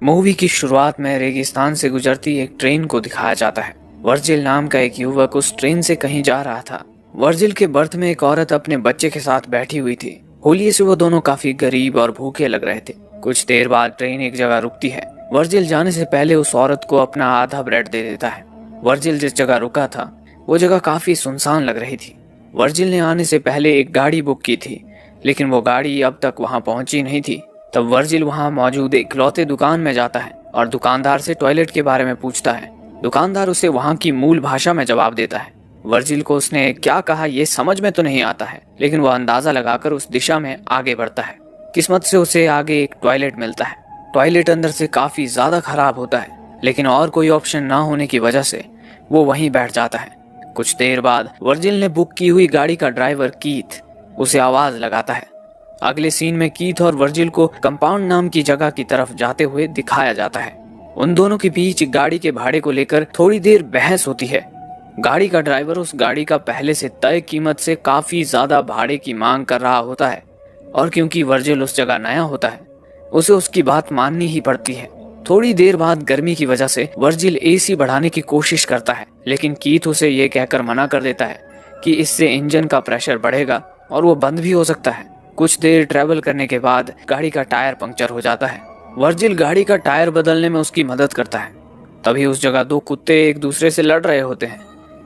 Movie की शुरुआत में रेगिस्तान से गुजरती एक ट्रेन को दिखाया जाता है। वर्जिल नाम का एक युवक उस ट्रेन से कहीं जा रहा था। वर्जिल के बर्थ में एक औरत अपने बच्चे के साथ बैठी हुई थी। होलिये से वो दोनों काफी गरीब और भूखे लग रहे थे। कुछ देर बाद ट्रेन एक जगह रुकती है। वर्जिल जाने से पहले उस औरत को अपना आधा ब्रेड दे देता है। वर्जिल जिस जगह रुका था वो जगह काफी सुनसान लग रही थी। वर्जिल ने आने से पहले एक गाड़ी बुक की थी, लेकिन वो गाड़ी अब तक वहां पहुंची नहीं थी। तब वर्जिल वहां मौजूद एक इकलौते दुकान में जाता है और दुकानदार से टॉयलेट के बारे में पूछता है। दुकानदार उसे वहां की मूल भाषा में जवाब देता है। वर्जिल को उसने क्या कहा ये समझ में तो नहीं आता है, लेकिन वह अंदाजा लगाकर उस दिशा में आगे बढ़ता है। किस्मत से उसे आगे एक टॉयलेट मिलता है। टॉयलेट अंदर से काफी ज्यादा खराब होता है, लेकिन और कोई ऑप्शन ना होने की वजह से वो वहीं बैठ जाता है। कुछ देर बाद वर्जिल ने बुक की हुई गाड़ी का ड्राइवर कीथ उसे आवाज लगाता है। अगले सीन में कीथ और वर्जिल को कंपाउंड नाम की जगह की तरफ जाते हुए दिखाया जाता है। उन दोनों के बीच गाड़ी के भाड़े को लेकर थोड़ी देर बहस होती है। गाड़ी का ड्राइवर उस गाड़ी का पहले से तय कीमत से काफी ज्यादा भाड़े की मांग कर रहा होता है, और क्योंकि वर्जिल उस जगह नया होता है उसे उसकी बात माननी ही पड़ती है। थोड़ी देर बाद गर्मी की वजह से वर्जिल एसी बढ़ाने की कोशिश करता है, लेकिन कीथ उसे ये कहकर मना कर देता है कि इससे इंजन का प्रेशर बढ़ेगा और वो बंद भी हो सकता है। कुछ देर ट्रैवल करने के बाद गाड़ी का टायर पंक्चर हो जाता है। वर्जिल गाड़ी का टायर बदलने में उसकी मदद करता है। तभी उस जगह दो कुत्ते एक दूसरे से लड़ रहे होते हैं।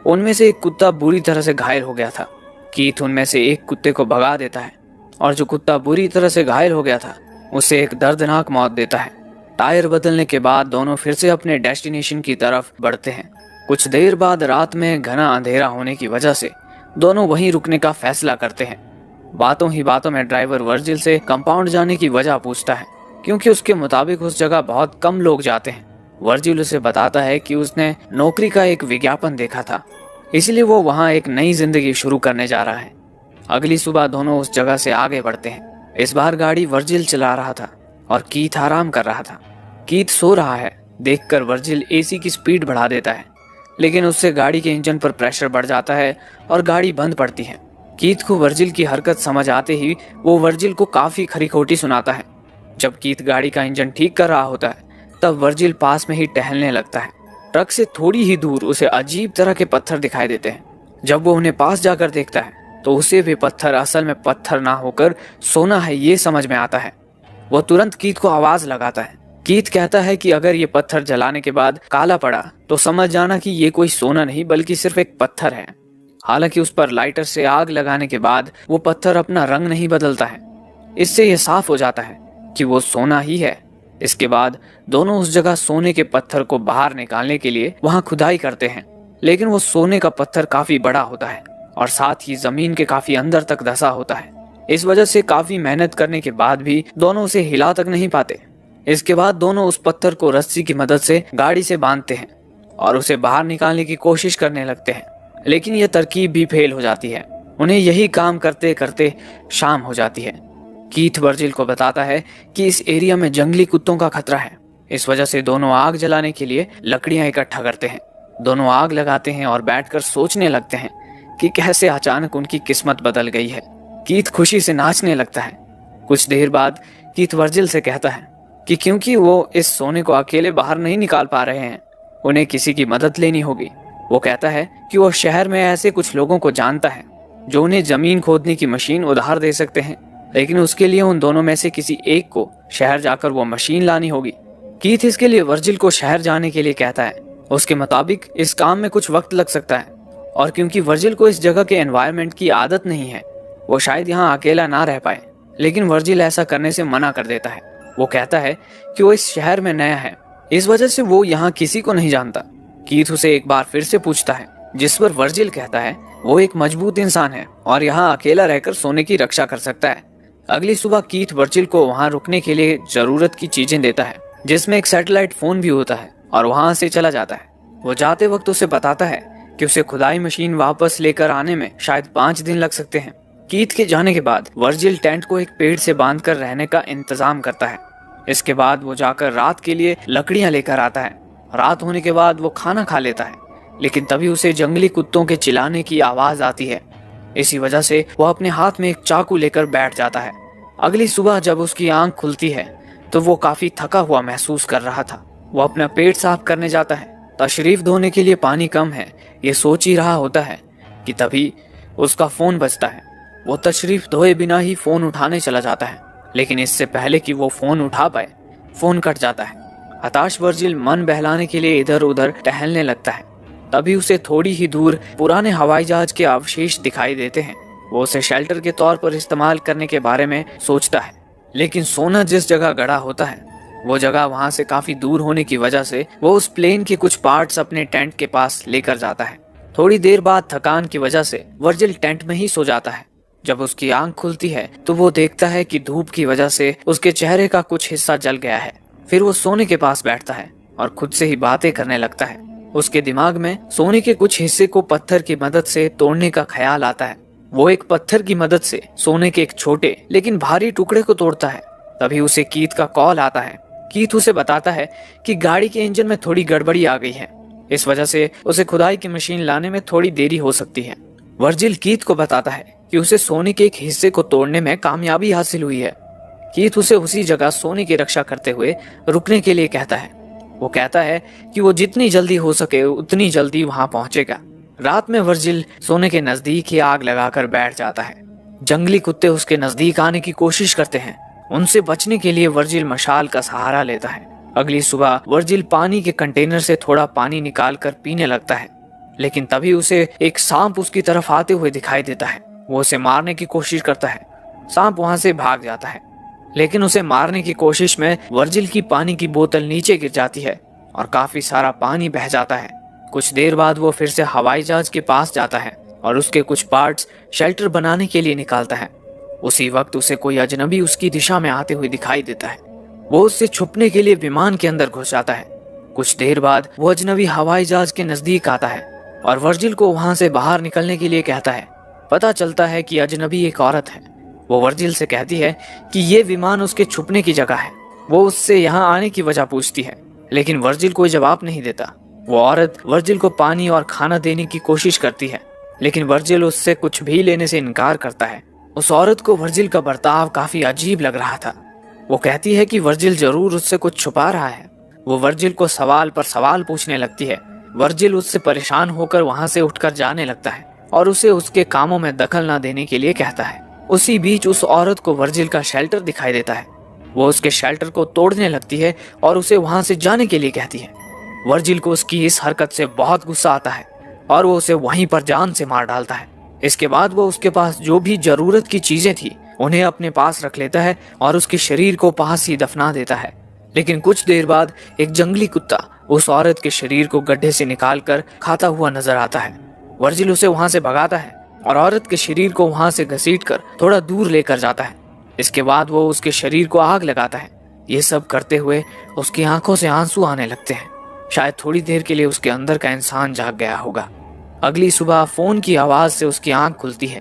उनमें से एक कुत्ता बुरी तरह से घायल हो गया था। कीथ उनमें से एक कुत्ते को भगा देता है और जो कुत्ता बुरी तरह से घायल हो गया था उसे एक दर्दनाक मौत देता है। टायर बदलने के बाद दोनों फिर से अपने डेस्टिनेशन की तरफ बढ़ते हैं। कुछ देर बाद रात में घना अंधेरा होने की वजह से दोनों वहीं रुकने का फैसला करते हैं। बातों ही बातों में ड्राइवर वर्जिल से कंपाउंड जाने की वजह पूछता है, क्योंकि उसके मुताबिक उस जगह बहुत कम लोग जाते हैं। वर्जिल उसे बताता है कि उसने नौकरी का एक विज्ञापन देखा था, इसलिए वो वहां एक नई जिंदगी शुरू करने जा रहा है। अगली सुबह दोनों उस जगह से आगे बढ़ते हैं। इस बार गाड़ी वर्जिल चला रहा था और कीथ आराम कर रहा था। कीथ सो रहा है देखकर वर्जिल एसी की स्पीड बढ़ा देता है, लेकिन उससे गाड़ी के इंजन पर प्रेशर बढ़ जाता है और गाड़ी बंद पड़ती है। कीथ को वर्जिल की हरकत समझ आते ही वो वर्जिल को काफी खरी खोटी सुनाता है। जब कीथ गाड़ी का इंजन ठीक कर रहा होता है तब वर्जिल पास में ही टहलने लगता है। ट्रक से थोड़ी ही दूर उसे अजीब तरह के पत्थर दिखाई देते हैं। जब वो उन्हें पास जाकर देखता है तो उसे वे पत्थर असल में पत्थर ना होकर सोना है ये समझ में आता है। वो तुरंत कीथ को आवाज लगाता है। कीथ कहता है कि अगर ये पत्थर जलाने के बाद काला पड़ा तो समझ जाना कि ये कोई सोना नहीं बल्कि सिर्फ एक पत्थर है। हालांकि उस पर लाइटर से आग लगाने के बाद वो पत्थर अपना रंग नहीं बदलता है। इससे यह साफ हो जाता है कि वो सोना ही है। इसके बाद दोनों उस जगह सोने के पत्थर को बाहर निकालने के लिए वहां खुदाई करते हैं, लेकिन वो सोने का पत्थर काफी बड़ा होता है और साथ ही जमीन के काफी अंदर तक धंसा होता है। इस वजह से काफी मेहनत करने के बाद भी दोनों उसे हिला तक नहीं पाते। इसके बाद दोनों उस पत्थर को रस्सी की मदद से गाड़ी से बांधते हैं और उसे बाहर निकालने की कोशिश करने लगते हैं, लेकिन यह तरकीब भी फेल हो जाती है। उन्हें यही काम करते करते शाम हो जाती है। कीथ वर्जिल को बताता है कि इस एरिया में जंगली कुत्तों का खतरा है। इस वजह से दोनों आग जलाने के लिए लकड़ियां इकट्ठा करते हैं। दोनों आग लगाते हैं और बैठकर सोचने लगते हैं कि कैसे अचानक उनकी किस्मत बदल गई है। कीथ खुशी से नाचने लगता है। कुछ देर बाद कीथ वर्जिल से कहता है कि क्योंकि वो इस सोने को अकेले बाहर नहीं निकाल पा रहे हैं, उन्हें किसी की मदद लेनी होगी। वो कहता है कि वो शहर में ऐसे कुछ लोगों को जानता है जो उन्हें जमीन खोदने की मशीन उधार दे सकते हैं, लेकिन उसके लिए उन दोनों में से किसी एक को शहर जाकर वो मशीन लानी होगी। कीथ इसके लिए वर्जिल को शहर जाने के लिए कहता है। उसके मुताबिक इस काम में कुछ वक्त लग सकता है, और क्योंकि वर्जिल को इस जगह के एनवायरनमेंट की आदत नहीं है वो शायद यहाँ अकेला ना रह पाए, लेकिन वर्जिल ऐसा करने से मना कर देता है। वो कहता है कि वो इस शहर में नया है, इस वजह से वो यहाँ किसी को नहीं जानता। कीथ उसे एक बार फिर से पूछता है, जिस पर वर्जिल कहता है वो एक मजबूत इंसान है और यहाँ अकेला रहकर सोने की रक्षा कर सकता है। अगली सुबह कीथ वर्जिल को वहाँ रुकने के लिए जरूरत की चीजें देता है, जिसमें एक सैटेलाइट फोन भी होता है, और वहाँ से चला जाता है। वो जाते वक्त उसे बताता है कि उसे खुदाई मशीन वापस लेकर आने में शायद 5 दिन लग सकते हैं। कीथ के जाने के बाद वर्जिल टेंट को एक पेड़ से बांधकर रहने का इंतजाम करता है। इसके बाद वो जाकर रात के लिए लकड़ियां लेकर आता है। रात होने के बाद वो खाना खा लेता है, लेकिन तभी उसे जंगली कुत्तों के चिल्लाने की आवाज आती है। इसी वजह से वो अपने हाथ में एक चाकू लेकर बैठ जाता है। अगली सुबह जब उसकी आंख खुलती है तो वो काफी थका हुआ महसूस कर रहा था। वो अपना पेट साफ करने जाता है। तशरीफ धोने के लिए पानी कम है, ये सोच ही रहा होता है कि तभी उसका फोन बजता है। वो तशरीफ धोए बिना ही फोन उठाने चला जाता है, लेकिन इससे पहले कि वो फोन उठा पाए, फोन कट जाता है। हताश वर्जिल मन बहलाने के लिए इधर उधर टहलने लगता है। तभी उसे थोड़ी ही दूर पुराने हवाई जहाज के अवशेष दिखाई देते हैं। वो उसे शेल्टर के तौर पर इस्तेमाल करने के बारे में सोचता है, लेकिन सोना जिस जगह गड़ा होता है वो जगह वहां से काफी दूर होने की वजह से वो उस प्लेन के कुछ पार्ट्स अपने टेंट के पास लेकर जाता है। थोड़ी देर बाद थकान की वजह से वर्जिल टेंट में ही सो जाता है। जब उसकी आंख खुलती है तो वो देखता है कि धूप की वजह से उसके चेहरे का कुछ हिस्सा जल गया है। फिर वो सोने के पास बैठता है और खुद से ही बातें करने लगता है। उसके दिमाग में सोने के कुछ हिस्से को पत्थर की मदद से तोड़ने का ख्याल आता है। वो एक पत्थर की मदद से सोने के एक छोटे लेकिन भारी टुकड़े को तोड़ता है। तभी उसे कीथ का कॉल आता है। कीथ उसे बताता है कि गाड़ी के इंजन में थोड़ी गड़बड़ी आ गई है, इस वजह से उसे खुदाई की मशीन लाने में थोड़ी देरी हो सकती है। वर्जिल कीथ को बताता है कि उसे सोने के एक हिस्से को तोड़ने में कामयाबी हासिल हुई है। कीथ उसे उसी जगह सोने की रक्षा करते हुए रुकने के लिए कहता है। वो कहता है कि वो जितनी जल्दी हो सके उतनी जल्दी वहां पहुंचेगा। रात में वर्जिल सोने के नजदीक ही आग लगाकर बैठ जाता है। जंगली कुत्ते उसके नजदीक आने की कोशिश करते हैं। उनसे बचने के लिए वर्जिल मशाल का सहारा लेता है। अगली सुबह वर्जिल पानी के कंटेनर से थोड़ा पानी निकालकर पीने लगता है, लेकिन तभी उसे एक सांप उसकी तरफ आते हुए दिखाई देता है। वो उसे मारने की कोशिश करता है। सांप वहां से भाग जाता है, लेकिन उसे मारने की कोशिश में वर्जिल की पानी की बोतल नीचे गिर जाती है और काफी सारा पानी बह जाता है। कुछ देर बाद वो फिर से हवाई जहाज के पास जाता है और उसके कुछ पार्ट्स शेल्टर बनाने के लिए निकालता है। उसी वक्त उसे कोई अजनबी उसकी दिशा में आते हुए दिखाई देता है। वो उससे छुपने के लिए विमान के अंदर घुस जाता है। कुछ देर बाद वो अजनबी हवाई जहाज के नजदीक आता है और वर्जिल को वहां से बाहर निकलने के लिए कहता है। पता चलता है कि अजनबी एक औरत है। वो वर्जिल से कहती है कि ये विमान उसके छुपने की जगह है। वो उससे यहाँ आने की वजह पूछती है, लेकिन वर्जिल कोई जवाब नहीं देता। वो औरत वर्जिल को पानी और खाना देने की कोशिश करती है, लेकिन वर्जिल उससे कुछ भी लेने से इनकार करता है। उस औरत को वर्जिल का बर्ताव काफी अजीब लग रहा था। वो कहती है कि वर्जिल जरूर उससे कुछ छुपा रहा है। वो वर्जिल को सवाल पर सवाल पूछने लगती है। वर्जिल उससे परेशान होकर वहां से उठकर जाने लगता है और उसे उसके कामों में दखल न देने के लिए कहता है। उसी बीच उस औरत को वर्जिल का शेल्टर दिखाई देता है। वो उसके शेल्टर को तोड़ने लगती है और उसे वहां से जाने के लिए कहती है। वर्जिल को उसकी इस हरकत से बहुत गुस्सा आता है और वो उसे वहीं पर जान से मार डालता है। इसके बाद वो उसके पास जो भी जरूरत की चीजें थी उन्हें अपने पास रख लेता है और उसके शरीर को पास ही दफना देता है। लेकिन कुछ देर बाद एक जंगली कुत्ता उस औरत के शरीर को गड्ढे से निकालकर खाता हुआ नजर आता है। वर्जिल उसे वहां से भगाता है और औरत के शरीर को वहां से घसीटकर थोड़ा दूर लेकर जाता है। इसके बाद वो उसके शरीर को आग लगाता है। ये सब करते हुए उसकी आंखों से आंसू आने लगते हैं। शायद थोड़ी देर के लिए उसके अंदर का इंसान जाग गया होगा। अगली सुबह फोन की आवाज से उसकी आंख खुलती है।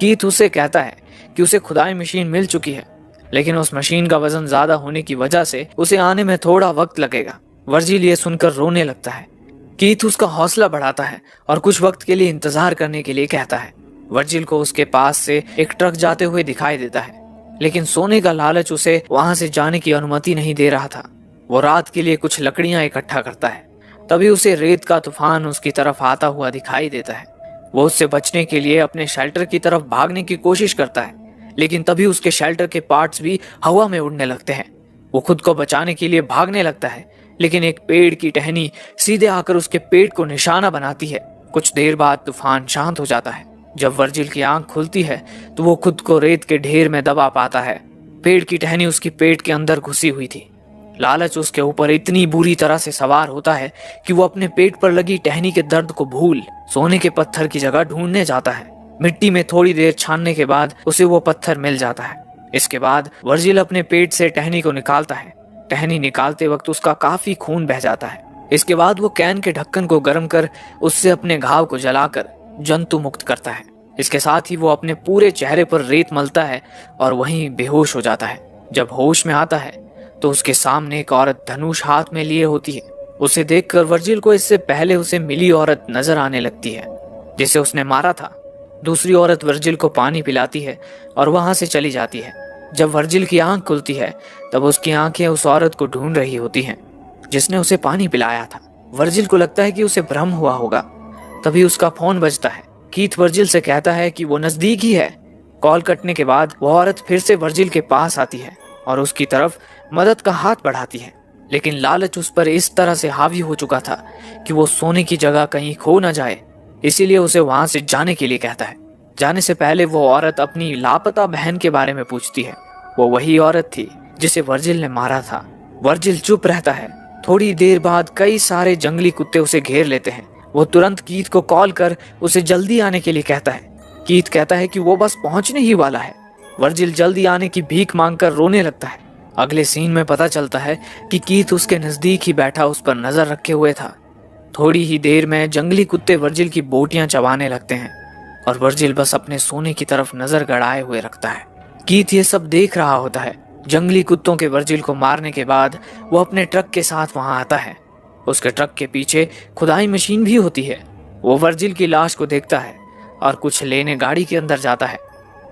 कीथ उसे कहता है कि उसे खुदाई मशीन मिल चुकी है, लेकिन उस मशीन का वजन ज्यादा होने की वजह से उसे आने में थोड़ा वक्त लगेगा। वर्जिल ये सुनकर रोने लगता है। कीथ उसका हौसला बढ़ाता है और कुछ वक्त के लिए इंतजार करने के लिए कहता है। वर्जिल को उसके पास से एक ट्रक जाते हुए दिखाई देता है, लेकिन सोने का लालच उसे वहां से जाने की अनुमति नहीं दे रहा था। वो रात के लिए कुछ लकड़ियां इकट्ठा करता है। तभी उसे रेत का तूफान उसकी तरफ आता हुआ दिखाई देता है। वो उससे बचने के लिए अपने शेल्टर की तरफ भागने की कोशिश करता है, लेकिन तभी उसके शेल्टर के पार्ट्स भी हवा में उड़ने लगते हैं। वो खुद को बचाने के लिए भागने लगता है, लेकिन एक पेड़ की टहनी सीधे आकर उसके पेट को निशाना बनाती है। कुछ देर बाद तूफान शांत हो जाता है। जब वर्जिल की आंख खुलती है तो वो खुद को रेत के ढेर में दबा पाता है। पेड़ की टहनी उसकी पेट के अंदर घुसी हुई थी। लालच उसके ऊपर इतनी बुरी तरह से सवार होता है कि वो अपने पेट पर लगी टहनी के दर्द को भूल सोने के पत्थर की जगह ढूंढने जाता है। मिट्टी में थोड़ी देर छानने के बाद उसे वो पत्थर मिल जाता है। इसके बाद वर्जिल अपने पेट से टहनी को निकालता है। टहनी निकालते वक्त उसका काफी खून बह जाता है। इसके बाद वो कैन के ढक्कन को गर्म कर उससे अपने घाव को जलाकर जंतु मुक्त करता है। इसके साथ ही वो अपने पूरे चेहरे पर रेत मलता है और वहीं बेहोश हो जाता है। जब होश में आता है तो उसके सामने एक औरत धनुष हाथ में लिए होती है। उसे देखकर वर्जिल को इससे पहले उसे मिली औरत नजर आने लगती है जिसे उसने मारा था। दूसरी औरत वर्जिल को पानी पिलाती है और वहां से चली जाती है। जब वर्जिल की आंख खुलती है तब उसकी आंखें उस औरत को ढूंढ रही होती हैं जिसने उसे पानी पिलाया था। वर्जिल को लगता है कि उसे भ्रम हुआ होगा। तभी उसका फोन बजता है। कीथ वर्जिल से कहता है कि वो नजदीक ही है। कॉल कटने के बाद वो औरत फिर से वर्जिल के पास आती है और उसकी तरफ मदद का हाथ बढ़ाती है, लेकिन लालच उस पर इस तरह से हावी हो चुका था कि वो सोने की जगह कहीं खो न जाए, इसीलिए उसे वहां से जाने के लिए कहता है। जाने से पहले वो औरत अपनी लापता बहन के बारे में पूछती है। वो वही औरत थी जिसे वर्जिल ने मारा था। वर्जिल चुप रहता है। थोड़ी देर बाद कई सारे जंगली कुत्ते उसे घेर लेते हैं। वो तुरंत कीथ को कॉल कर उसे जल्दी आने के लिए कहता है। कीथ कहता है कि वो बस पहुंचने ही वाला है। वर्जिल जल्दी आने की भीख मांगकर रोने लगता है। अगले सीन में पता चलता है कि कीथ उसके नजदीक ही बैठा उस पर नजर रखे हुए था। थोड़ी ही देर में जंगली कुत्ते वर्जिल की बोटियां चबाने लगते हैं और वर्जिल बस अपने सोने की तरफ नजर गड़ाए हुए रखता है। कीथ ये सब देख रहा होता है। जंगली कुत्तों के वर्जिल को मारने के बाद वो अपने ट्रक के साथ वहां आता है। उसके ट्रक के पीछे खुदाई मशीन भी होती है। वो वर्जिल की लाश को देखता है और कुछ लेने गाड़ी के अंदर जाता है,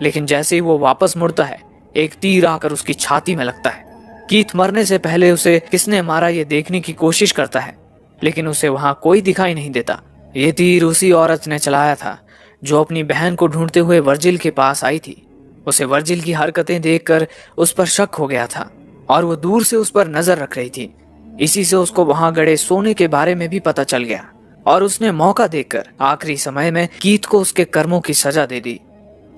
लेकिन जैसे ही वो वापस मुड़ता है एक तीर आकर उसकी छाती में लगता है। कीथ मरने से पहले उसे किसने मारा ये देखने की कोशिश करता है, लेकिन उसे वहां कोई दिखाई नहीं देता। ये तीर उसी औरत ने चलाया था जो अपनी बहन को ढूंढते हुए वर्जिल के पास आई थी। उसे वर्जिल की हरकतें देखकर उस पर शक हो गया था और वो दूर से उस पर नजर रख रही थी। इसी से उसको वहां गड़े सोने के बारे में भी पता चल गया और उसने मौका देखकर आखिरी समय में कीथ को उसके कर्मों की सजा दे दी।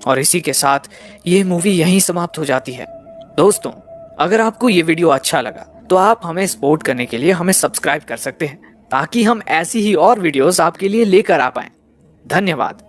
और इसी के साथ ये मूवी यहीं समाप्त हो जाती है। दोस्तों, अगर आपको ये वीडियो अच्छा लगा तो आप हमें सपोर्ट करने के लिए हमें सब्सक्राइब कर सकते हैं ताकि हम ऐसी ही और वीडियोस आपके लिए लेकर आ पाएं। धन्यवाद।